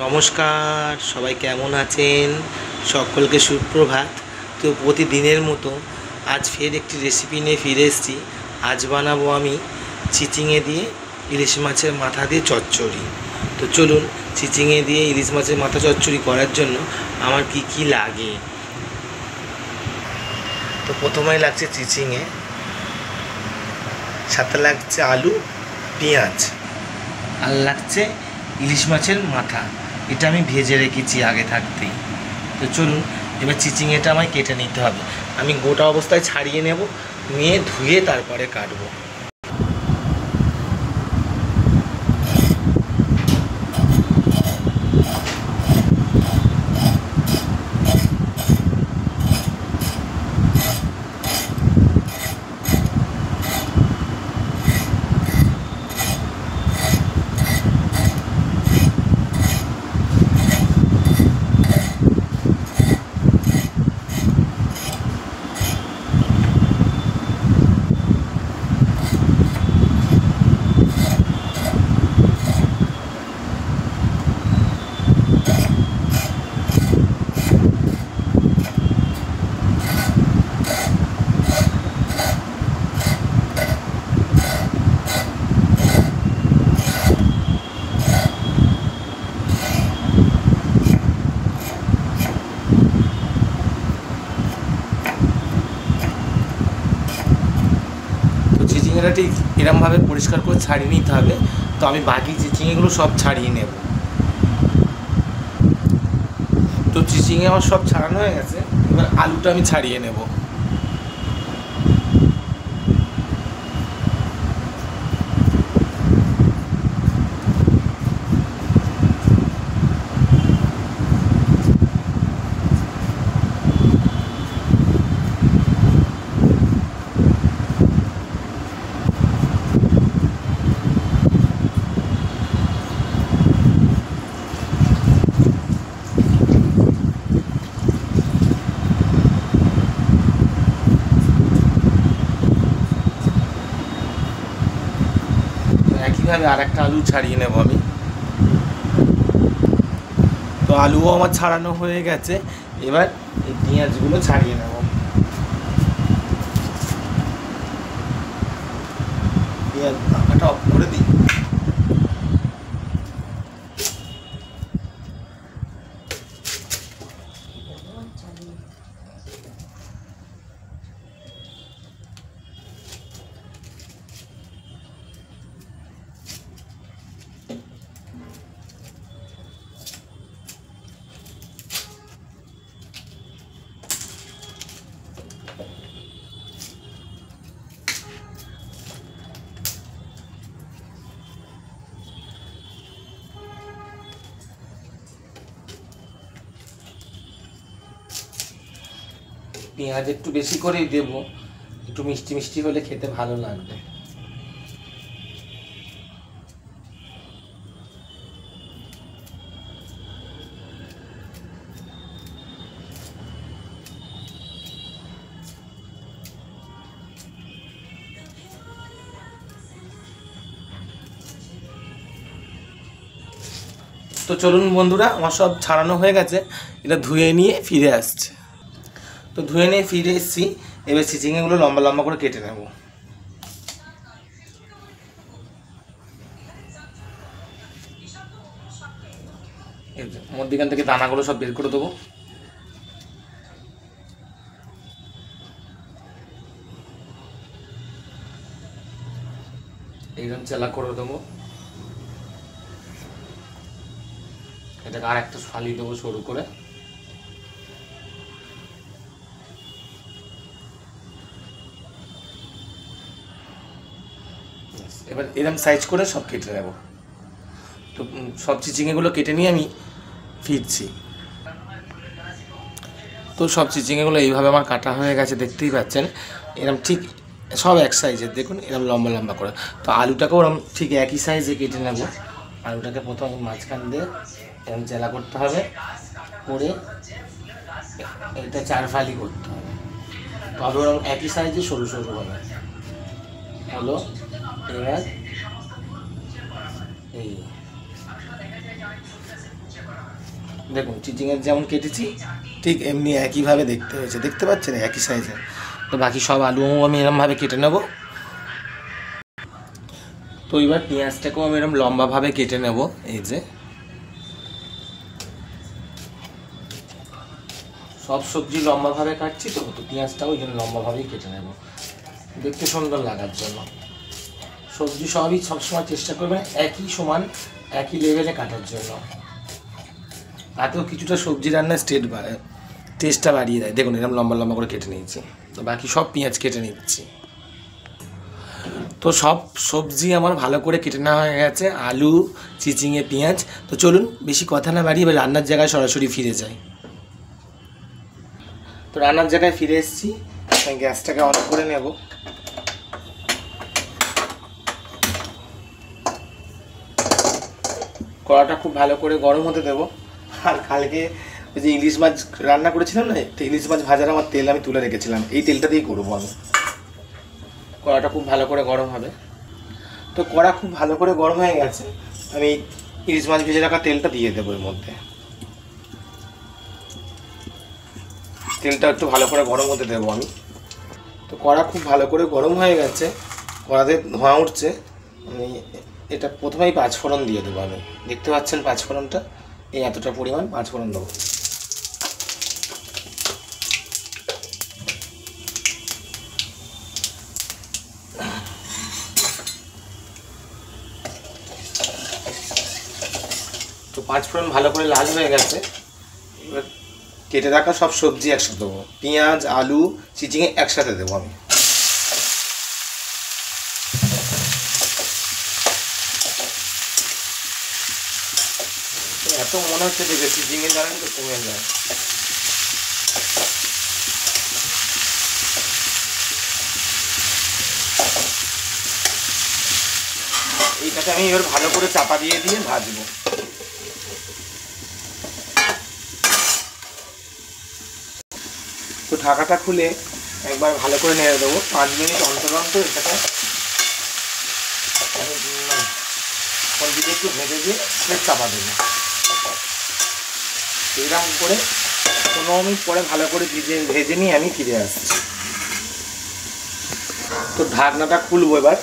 নমস্কার, সবাই কেমন আছেন? সকলকে সুপ্রভাত। তো প্রতিদিনের মতো আজ ফের একটি রেসিপি নিয়ে ফিরে এসেছি। আজ বানাবো আমি চিচিঙে দিয়ে ইলিশ মাছের মাথা দিয়ে চচ্চড়ি। তো চলুন, চিচিঙে দিয়ে ইলিশ মাছের মাথা চচ্চড়ি করার জন্য আমার কি কি লাগে। তো প্রথমেই লাগছে চিচিঙে, সাথে লাগছে আলু, পেঁয়াজ, আর লাগছে ইলিশ মাছের মাথা। এটা আমি ভেজে রেখেছি আগে থাকতেই। তো চলুন, এবার চিচিঙেটা আমায় কেটে নিতে হবে। আমি গোটা অবস্থায় ছাড়িয়ে নেব, নিয়ে ধুয়ে তারপরে কাটবো। চিচিঙেটা ঠিক এরমভাবে পরিষ্কার করে ছাড়িয়ে নিতে হবে। তো আমি বাকি চিচিঙেগুলো সব ছাড়িয়ে নেব। তো চিচিঙে আমার সব ছাড়ানো হয়ে গেছে, এবার আলুটা আমি ছাড়িয়ে নেব। একইভাবে আর একটা আলু ছাড়িয়ে নেব আমি। তো আলুও আমার ছাড়ানো হয়ে গেছে, এবার এই পেঁয়াজগুলো ছাড়িয়ে নেব। পেঁয়াজ ঢাকাটা অফ করে দিই। পেঁয়াজ একটু বেশি করেই দেবো, একটু মিষ্টি মিষ্টি হলে খেতে ভালো লাগবে। তো চলুন বন্ধুরা, আমার সব ছাড়ানো হয়ে গেছে, এটা ধুয়ে নিয়ে ফিরে আসছে। তো ধুয়ে নিয়ে ফিরে এসেছি, এবার চিচিঙেগুলো লম্বা লম্বা করে কেটে নেব। মধ্যখান থেকে দানাগুলো সব বের করে দেবো। এইরকম চেলা করে দেবো। এটাকে আর একটা ফালি দেবো সরু করে। এবার এরকম সাইজ করে সব কেটে নেব। তো সব চিচিঙেগুলো কেটে নিয়ে আমি ফিরছি। তো সব চিচিঙেগুলো এইভাবে আমার কাটা হয়ে গেছে, দেখতেই পাচ্ছেন। এরকম ঠিক সব এক সাইজের, দেখুন এরকম লম্বা লম্বা করে। তো আলুটাকেও ওরকম ঠিক একই সাইজে কেটে নেব। আলুটাকে প্রথম মাঝখান দিয়ে এরকম জেলা করতে হবে, করে এটা 4 ফালি করতে হবে। তবে ওরকম একই সাইজে সরু সরু হবে। হলো, এবার এই দেখুন চিচিংয়ের যেমন কেটেছি ঠিক এমনি একইভাবে দেখতে হয়েছে, দেখতে পাচ্ছেন একই সাইজে। তো বাকি সব আলুও আমি এরমভাবে কেটে নেব। তো এবার পেঁয়াজটাকেও আমি এরকম লম্বাভাবে কেটে নেব। এই যে সব সবজি লম্বাভাবে কাটছি, তো পেঁয়াজটাও ওই জন্য লম্বাভাবেই কেটে নেব, দেখতে সুন্দর লাগার জন্য। সবজি সবই সবসময় চেষ্টা করবেন একই সমান একই লেভেলে কাটার জন্য, তাতেও কিছুটা সবজি রান্নার টেস্টটা বাড়িয়ে দেয়। দেখুন এরকম লম্বা লম্বা করে কেটে নিয়েছি। তো বাকি সব পেঁয়াজ কেটে নিচ্ছি। তো সব সবজি আমার ভালো করে কেটে নেওয়া হয়ে গেছে, আলু, চিচিঙে, পেঁয়াজ। তো চলুন বেশি কথা না বাড়িয়ে এবার রান্নার জায়গায় সরাসরি ফিরে যাই। তো রান্নার জায়গায় ফিরে এসেছি, গ্যাসটাকে অন করে নেব। কড়াটা খুব ভালো করে গরম হতে দেবো। আর কালকে ওই যে ইলিশ মাছ রান্না করেছিলাম না, তো ইলিশ মাছ ভাজার আমার তেল আমি তুলে রেখেছিলাম, এই তেলটা দিয়েই করবো আমি। কড়াটা খুব ভালো করে গরম হবে। তো কড়া খুব ভালো করে গরম হয়ে গেছে, আমি ইলিশ মাছ ভেজে রাখা তেলটা দিয়ে দেবো এর মধ্যে। তেলটা একটু ভালো করে গরম হতে দেবো আমি। তো কড়া খুব ভালো করে গরম হয়ে গেছে, কড়াতে ধোঁয়া উঠছে। আমি এটা প্রথমেই পাঁচফোড়ন দিয়ে দেবো আমি। দেখতে পাচ্ছেন পাঁচফোড়নটা, এই এতটা পরিমাণ পাঁচফোড়ন দেবো। তো পাঁচফোড়ন ভালো করে লাল হয়ে গেছে, এবার কেটে রাখা সব সবজি একসাথে দেবো। পেঁয়াজ, আলু, চিচিঙে একসাথে দেবো আমি। এত মনে হচ্ছে দেখে চিচিঙে জানেন তো কমে যায়। এইটাকে আমি এবার ভালো করে চাপা দিয়ে ভাজবো। তো ঢাকাটা খুলে একবার ভালো করে নেড়ে দেবো 5 মিনিট অন্তর অন্তর। এটাকে কোন দিকে একটু ভেজে দিয়ে ফের চাপা দেবো। এরকম করে 15 মিনিট পরে ভালো করে ভেজে নিয়ে আমি ফিরে আসছি। তো ঢাকনাটা খুলবো এবার,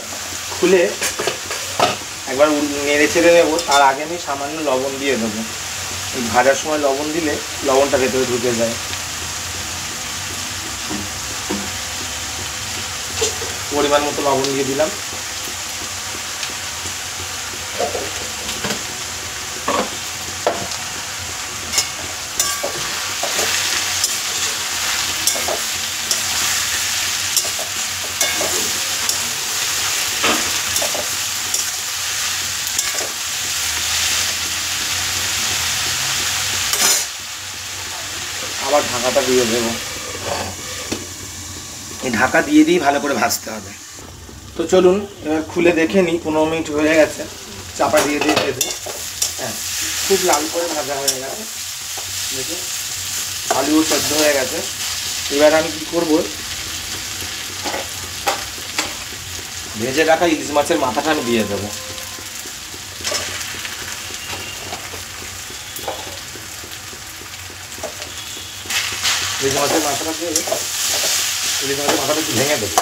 খুলে একবার নেড়ে ছেড়ে নেবো। তার আগে আমি সামান্য লবণ দিয়ে দেবো। এই ভাজার সময় লবণ দিলে লবণটা ভেতরে ঢুকে যায়। পরিমাণ মতো লবণ দিয়ে দিলাম। আবার ঢাকাটা দিয়ে দেবো। এই ঢাকা দিয়ে ভালো করে ভাজতে হবে। তো চলুন এবার খুলে দেখে নিই। 15 মিনিট হয়ে গেছে, চাপা দিয়ে ভেজে। হ্যাঁ, খুব লাল করে ভাজা হয়ে গেছে। দেখুন আলুও সেদ্ধ হয়ে গেছে। এবার আমি কী করবো, ভেজে রাখা ইলিশ মাছের মাথাটা আমি দিয়ে দেবো। ইলিশ মাছের মাথাটা দিয়ে ইলিশ মাছের মাথাটা একটু ভেঙে দেবো।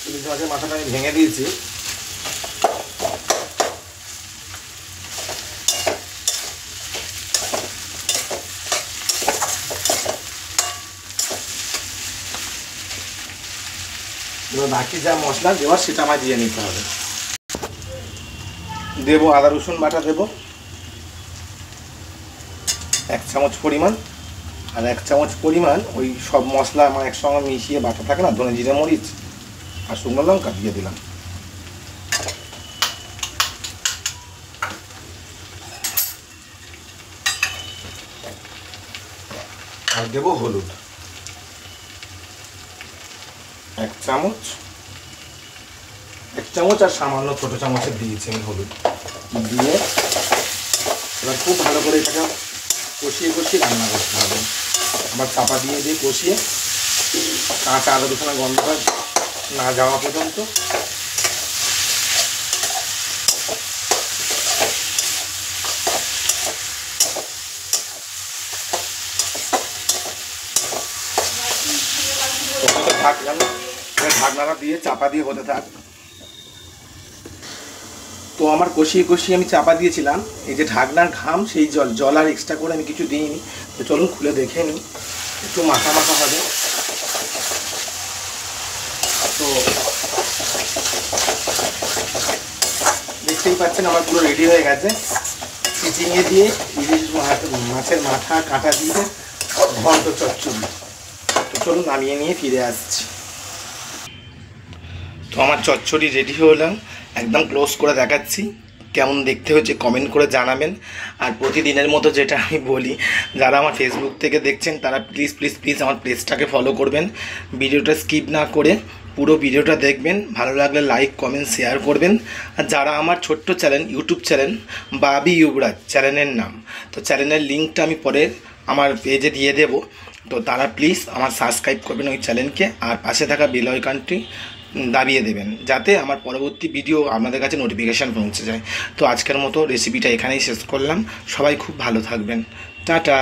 ইলিশ মাছের মাথাটা আমি ভেঙে দিয়েছি। এবার বাকি যা মশলা দেওয়ার সেটা আমায় দিয়ে নিতে হবে। দেবো আদা রসুন বাটা, দেবো 1 চামচ পরিমাণ। আর 1 চামচ পরিমাণ ওই সব মশলা আমার একসঙ্গে মিশিয়ে বাটা থাকে না, ধনে জিরে মরিচ আর শুকনো লঙ্কা দিয়ে দিলাম। আর দেবো হলুদ 1 চামচ, 1 চামচ আর সামান্য ছোট চামচের দিয়েছি আমি হলুদ দিয়ে। এবার খুব ভালো করে এটাকে কষিয়ে কষিয়ে রান্না করতে হবে। আবার চাপা দিয়ে দিয়ে কষিয়ে কাঁচা আদা রসুনের গন্ধ না যাওয়া পর্যন্ত ঢাকনাটা দিয়ে চাপা দিয়ে হতে থাক। তো আমার কষিয়ে কষিয়ে আমি চাপা দিয়েছিলাম, এই যে ঢাকনার ঘাম সেই জল আর এক্সট্রা করে আমি কিছু দিইনি। তো চলুন খুলে দেখে নিই, একটু মাখা মাখা হবে। তো দেখতেই পাচ্ছেন আমার পুরো রেডি হয়ে গেছে। চিচিঙে দিয়ে ইলিশ মাছের মাথা কাঁটা দিয়ে ঘন্ট চচ্চড়ি। তো চলুন নামিয়ে নিয়ে ফিরে আসছি। তো আমার চচ্চড়ি রেডি হলাম, একদম ক্লোজ করে দেখাচ্ছি। কেমন দেখতে হচ্ছে কমেন্ট করে জানাবেন। আর প্রতিদিনের মতো যেটা আমি বলি, যারা আমার ফেসবুক থেকে দেখছেন তারা প্লিজ প্লিজ প্লিজ আমার পেজটাকে ফলো করবেন। ভিডিওটা স্কিপ না করে পুরো ভিডিওটা দেখবেন, ভালো লাগলে লাইক কমেন্ট শেয়ার করবেন। আর যারা আমার ছোট্ট চ্যানেল, ইউটিউব চ্যানেল বাবি ইউবরাজ চ্যানেলের নাম, তো চ্যানেলের লিঙ্কটা আমি পরে আমার পেজে দিয়ে দেব। তো তারা প্লিজ আমার সাবস্ক্রাইব করবেন ওই চ্যানেলকে, আর পাশে থাকা বেল আইকনটি দাবিয়ে দেবেন যাতে আমার পরবর্তী ভিডিও আপনাদের কাছে নোটিফিকেশান পৌঁছে যায়। তো আজকের মতো রেসিপিটা এখানেই শেষ করলাম। সবাই খুব ভালো থাকবেন। টাটা।